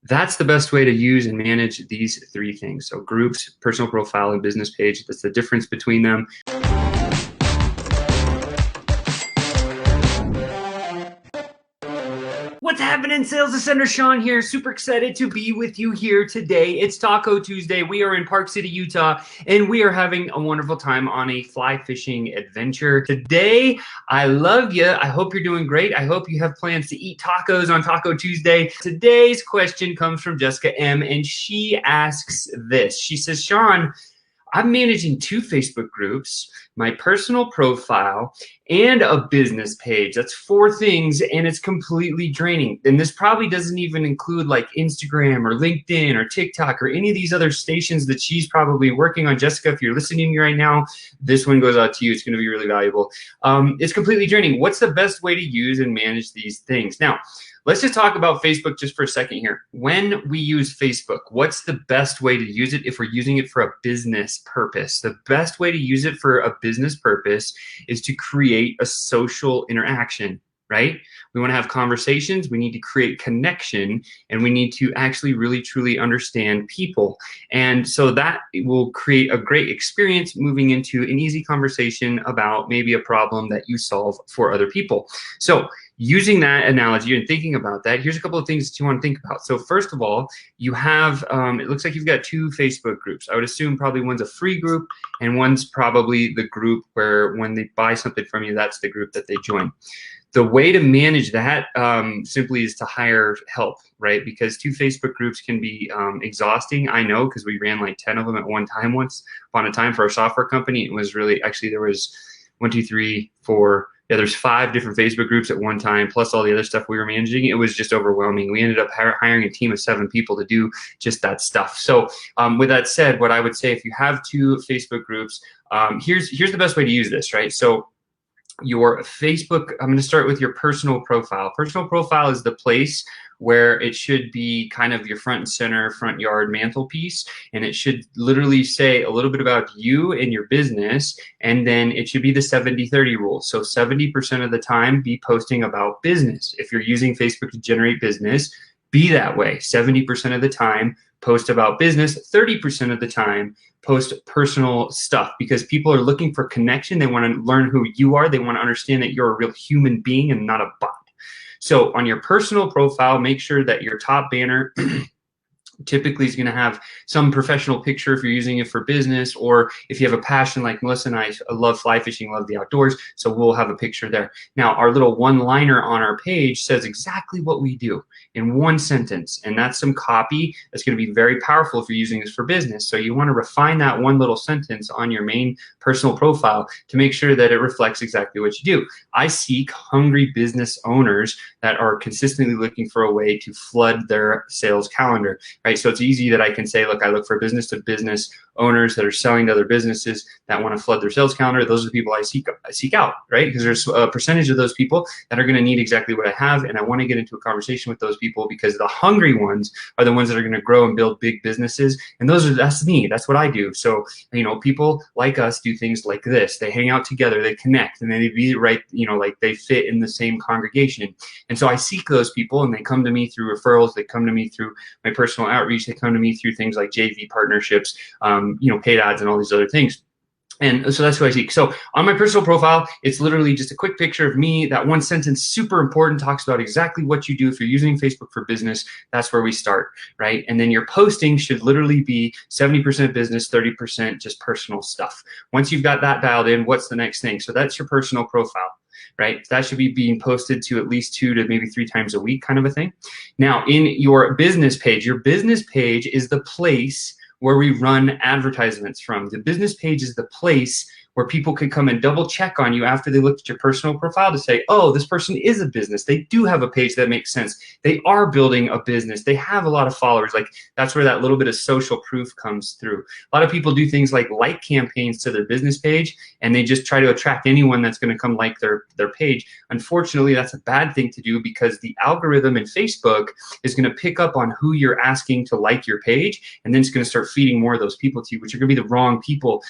That's the best way to use and manage these three things. So groups, personal profile, and business page. That's the difference between them. What's happening, Sales Ascender? Sean here. Super excited to be with you here today. It's Taco Tuesday. We are in Park City, Utah, and we are having a wonderful time on a fly fishing adventure. Today, I love you. I hope you're doing great. I hope you have plans to eat tacos on Taco Tuesday. Today's question comes from Jessica M, and she asks this. She says, Sean, I'm managing 2 Facebook groups, my personal profile, and a business page. That's 4 things, and it's completely draining. And this probably doesn't even include like Instagram or LinkedIn or TikTok or any of these other stations that she's probably working on. Jessica, if you're listening to me right now, this one goes out to you. It's going to be really valuable. It's completely draining. What's the best way to use and manage these things? Now, let's just talk about Facebook just for a second here. When we use Facebook, what's the best way to use it if we're using it for a business purpose? The best way to use it for a business purpose is to create a social interaction, right? We want to have conversations, we need to create connection, and we need to actually really truly understand people. And so that will create a great experience moving into an easy conversation about maybe a problem that you solve for other people. So using that analogy and thinking about that, here's a couple of things that you want to think about. So first of all, you have, it looks like you've got 2 Facebook groups. I would assume probably one's a free group and one's probably the group where when they buy something from you, that's the group that they join. The way to manage that simply is to hire help, right? Because 2 Facebook groups can be exhausting. I know, because we ran like 10 of them at one time once upon a time for our software company. It was really, actually there was 1, 2, 3, 4, yeah, there's 5 different Facebook groups at one time, plus all the other stuff we were managing. It was just overwhelming. We ended up hiring a team of 7 people to do just that stuff. So with that said, what I would say, if you have 2 Facebook groups, here's the best way to use this, right? So your Facebook, I'm going to start with your personal profile. Personal profile is the place where it should be kind of your front and center, front yard mantelpiece. And it should literally say a little bit about you and your business. And then it should be the 70-30 rule. So 70% of the time be posting about business. If you're using Facebook to generate business, be that way. 70% of the time post about business, 30% of the time post personal stuff, because people are looking for connection. They want to learn who you are. They want to understand that you're a real human being and not a bot. So on your personal profile, make sure that your top banner typically is going to have some professional picture if you're using it for business, or if you have a passion like Melissa and I love fly fishing, love the outdoors, so we'll have a picture there. Now, our little one-liner on our page says exactly what we do in 1 sentence, and that's some copy that's going to be very powerful if you're using this for business. So you want to refine that one little sentence on your main personal profile to make sure that it reflects exactly what you do. I seek hungry business owners that are consistently looking for a way to flood their sales calendar, right? So it's easy that I can say, look, I look for business-to-business owners that are selling to other businesses that want to flood their sales calendar. Those are the people I seek out, right? Because there's a percentage of those people that are going to need exactly what I have, and I want to get into a conversation with those people, because the hungry ones are the ones that are going to grow and build big businesses, and that's me. That's what I do. So, you know, people like us do things like this. They hang out together, they connect, and they be right, you know, like they fit in the same congregation. And so I seek those people, and they come to me through referrals. They come to me through my personal outreach. They come to me through things like JV partnerships, you know, paid ads and all these other things. And so that's who I seek. So on my personal profile, it's literally just a quick picture of me. That 1 sentence, super important, talks about exactly what you do. If you're using Facebook for business, that's where we start, right? And then your posting should literally be 70% business, 30% just personal stuff. Once you've got that dialed in, what's the next thing? So that's your personal profile, right? That should be being posted to at least 2 to maybe 3 times a week, kind of a thing. Now, in your business page is the place where we run advertisements from. The business page is the place where people can come and double check on you after they looked at your personal profile to say, oh, this person is a business. They do have a page that makes sense. They are building a business. They have a lot of followers. Like, that's where that little bit of social proof comes through. A lot of people do things like campaigns to their business page, and they just try to attract anyone that's going to come like their page. Unfortunately, that's a bad thing to do, because the algorithm in Facebook is going to pick up on who you're asking to like your page, and then it's going to start feeding more of those people to you, which are going to be the wrong people.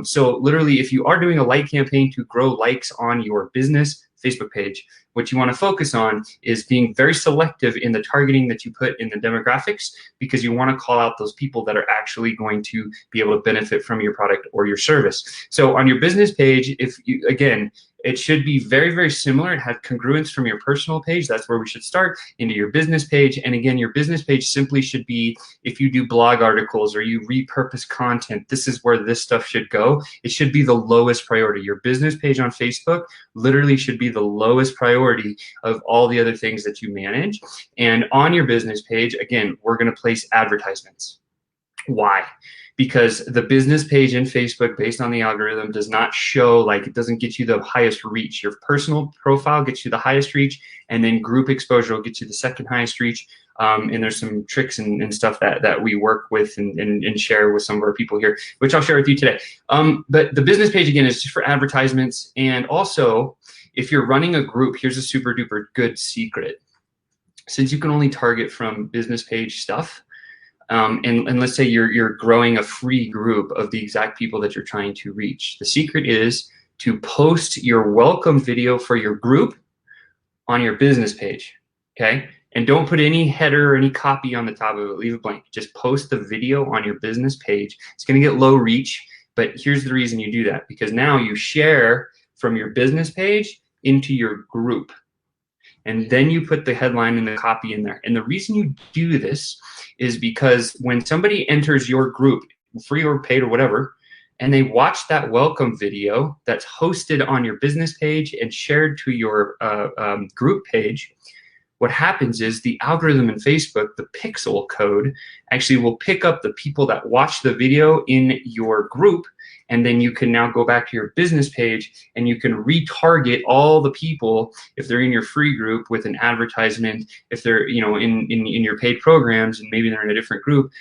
So literally, if you are doing a campaign to grow likes on your business, Facebook page, what you want to focus on is being very selective in the targeting that you put in the demographics, because you want to call out those people that are actually going to be able to benefit from your product or your service. So on your business page, if you, again, it should be very, very similar. It has congruence from your personal page. That's where we should start, into your business page. And again, your business page simply should be, if you do blog articles or you repurpose content, this is where this stuff should go. It should be the lowest priority. Your business page on Facebook literally should be the lowest priority of all the other things that you manage. And on your business page, again, we're going to place advertisements. Why? Because the business page in Facebook, based on the algorithm, does not show, like, it doesn't get you the highest reach. Your personal profile gets you the highest reach, and then group exposure will get you the second highest reach. And there's some tricks and stuff that we work with and share with some of our people here, which I'll share with you today. But the business page, again, is just for advertisements. And also, if you're running a group, here's a super duper good secret. Since you can only target from business page stuff, and let's say you're growing a free group of the exact people that you're trying to reach, the secret is to post your welcome video for your group on your business page, okay? And don't put any header or any copy on the top of it. Leave it blank. Just post the video on your business page. It's going to get low reach, but here's the reason you do that, because now you share from your business page into your group. And then you put the headline and the copy in there. And the reason you do this is because when somebody enters your group, free or paid or whatever, and they watch that welcome video that's hosted on your business page and shared to your group page, what happens is the algorithm in Facebook, the pixel code, actually will pick up the people that watch the video in your group, and then you can now go back to your business page and you can retarget all the people, if they're in your free group, with an advertisement. If they're, you know, in your paid programs and maybe they're in a different group,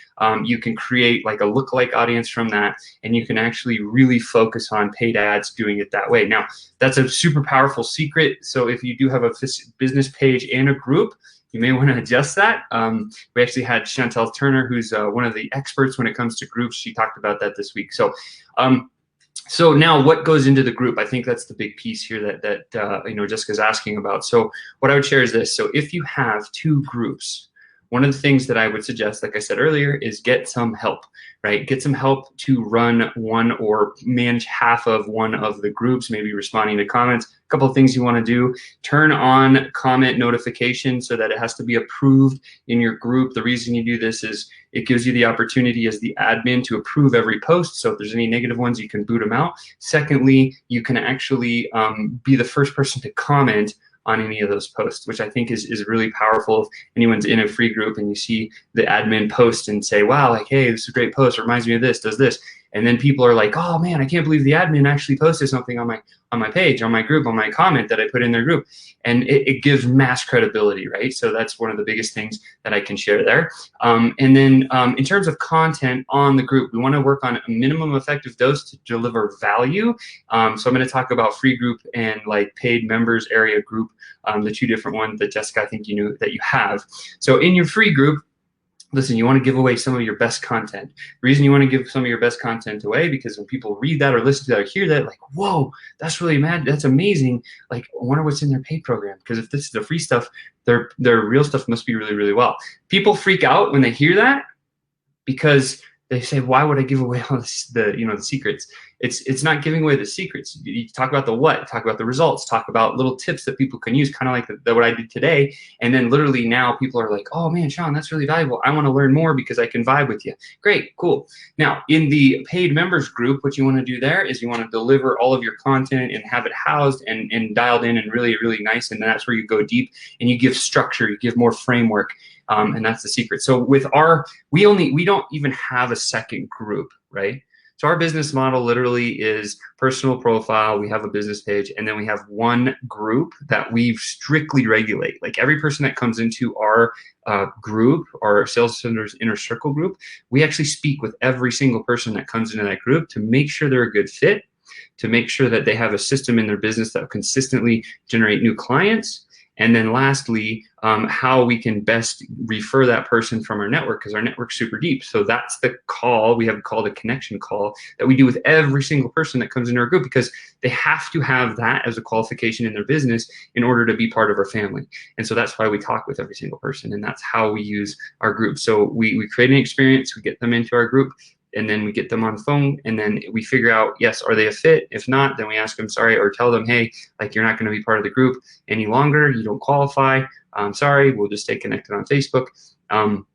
you can create like a lookalike audience from that, and you can actually really focus on paid ads doing it that way. Now, that's a super powerful secret. So if you do have a business page and a group, you may want to adjust that. We actually had Chantel Turner, who's one of the experts when it comes to groups. She talked about that this week. So, so now what goes into the group? I think that's the big piece here that you know, Jessica's asking about. So what I would share is this. So if you have two groups, one of the things that I would suggest, like I said earlier, is get some help, right? Get some help to run one or manage half of one of the groups, maybe responding to comments. A couple of things you want to do: turn on comment notifications so that it has to be approved in your group. The reason you do this is it gives you the opportunity as the admin to approve every post. So if there's any negative ones, you can boot them out. Secondly, you can actually be the first person to comment on any of those posts, which I think is really powerful. If anyone's in a free group and you see the admin post and say, wow, like, hey, this is a great post, reminds me of this, does this. And then people are like, oh man, I can't believe the admin actually posted something on my page, on my group, on my comment that I put in their group. And it gives mass credibility, right? So that's one of the biggest things that I can share there. And then in terms of content on the group, we want to work on a minimum effective dose to deliver value. So I'm going to talk about free group and like paid members area group, the two different ones that Jessica, I think you knew that you have. So in your free group, listen, you want to give away some of your best content. The reason you want to give some of your best content away, because when people read that or listen to that or hear that, like, whoa, that's really mad, that's amazing. Like, I wonder what's in their paid program. Because if this is the free stuff, their real stuff must be really, really well. People freak out when they hear that, because they say, why would I give away all this, the secrets? It's not giving away the secrets. You talk about the what, talk about the results, talk about little tips that people can use, kind of like what I did today. And then literally now people are like, oh man, Sean, that's really valuable. I want to learn more because I can vibe with you. Great, cool. Now in the paid members group, what you want to do there is you want to deliver all of your content and have it housed and dialed in and really, really nice. And that's where you go deep and you give structure, you give more framework. And that's the secret. So with we don't even have a second group, right? So our business model literally is personal profile, we have a business page, and then we have one group that we strictly regulate. Like every person that comes into our group, our Sales Centers Inner Circle group, we actually speak with every single person that comes into that group to make sure they're a good fit, to make sure that they have a system in their business that will consistently generate new clients, And then lastly, how we can best refer that person from our network, because our network's super deep. So that's the call. We have called a connection call that we do with every single person that comes into our group, because they have to have that as a qualification in their business in order to be part of our family. And so that's why we talk with every single person, and that's how we use our group. So we create an experience, we get them into our group, and then we get them on the phone, and then we figure out, yes, are they a fit? If not, then we ask them sorry, or tell them, hey, like, you're not going to be part of the group any longer. You don't qualify. Sorry, we'll just stay connected on Facebook. And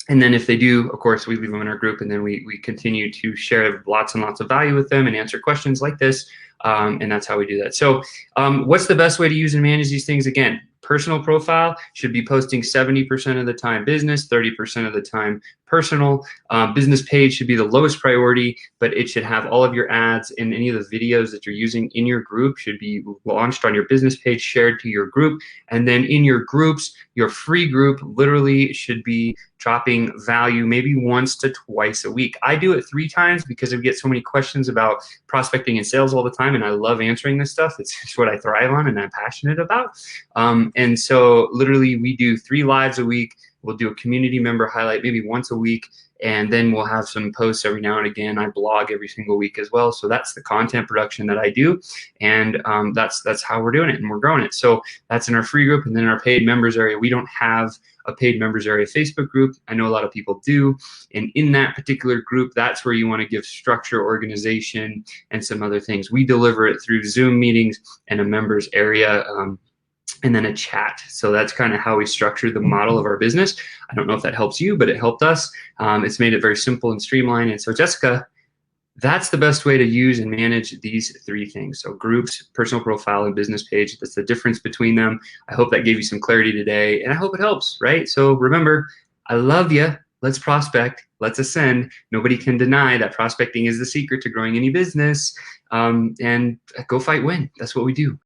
then if they do, of course, we leave them in our group, and then we continue to share lots and lots of value with them and answer questions like this. And that's how we do that. So what's the best way to use and manage these things? Again, personal profile should be posting 70% of the time business, 30% of the time personal. Business page should be the lowest priority, but it should have all of your ads, and any of the videos that you're using in your group should be launched on your business page, shared to your group. And then in your groups, your free group literally should be dropping value maybe once to twice a week. I do it 3 times because we get so many questions about prospecting and sales all the time, and I love answering this stuff. It's what I thrive on and I'm passionate about. And so literally we do 3 lives a week. We'll do a community member highlight maybe once a week, and then we'll have some posts every now and again. I blog every single week as well. So that's the content production that I do, and that's how we're doing it, and we're growing it. So that's in our free group. And then in our paid members area, we don't have a paid members area Facebook group. I know a lot of people do. And in that particular group, that's where you want to give structure, organization, and some other things. We deliver it through Zoom meetings and a members area, and then a chat. So that's kind of how we structure the model of our business. I don't know if that helps you, but it helped us. It's made it very simple and streamlined. And so, Jessica, that's the best way to use and manage these 3 things. So groups, personal profile, and business page. That's the difference between them. I hope that gave you some clarity today, and I hope it helps, right? So remember, I love you. Let's prospect. Let's ascend. Nobody can deny that prospecting is the secret to growing any business. And go fight, win. That's what we do.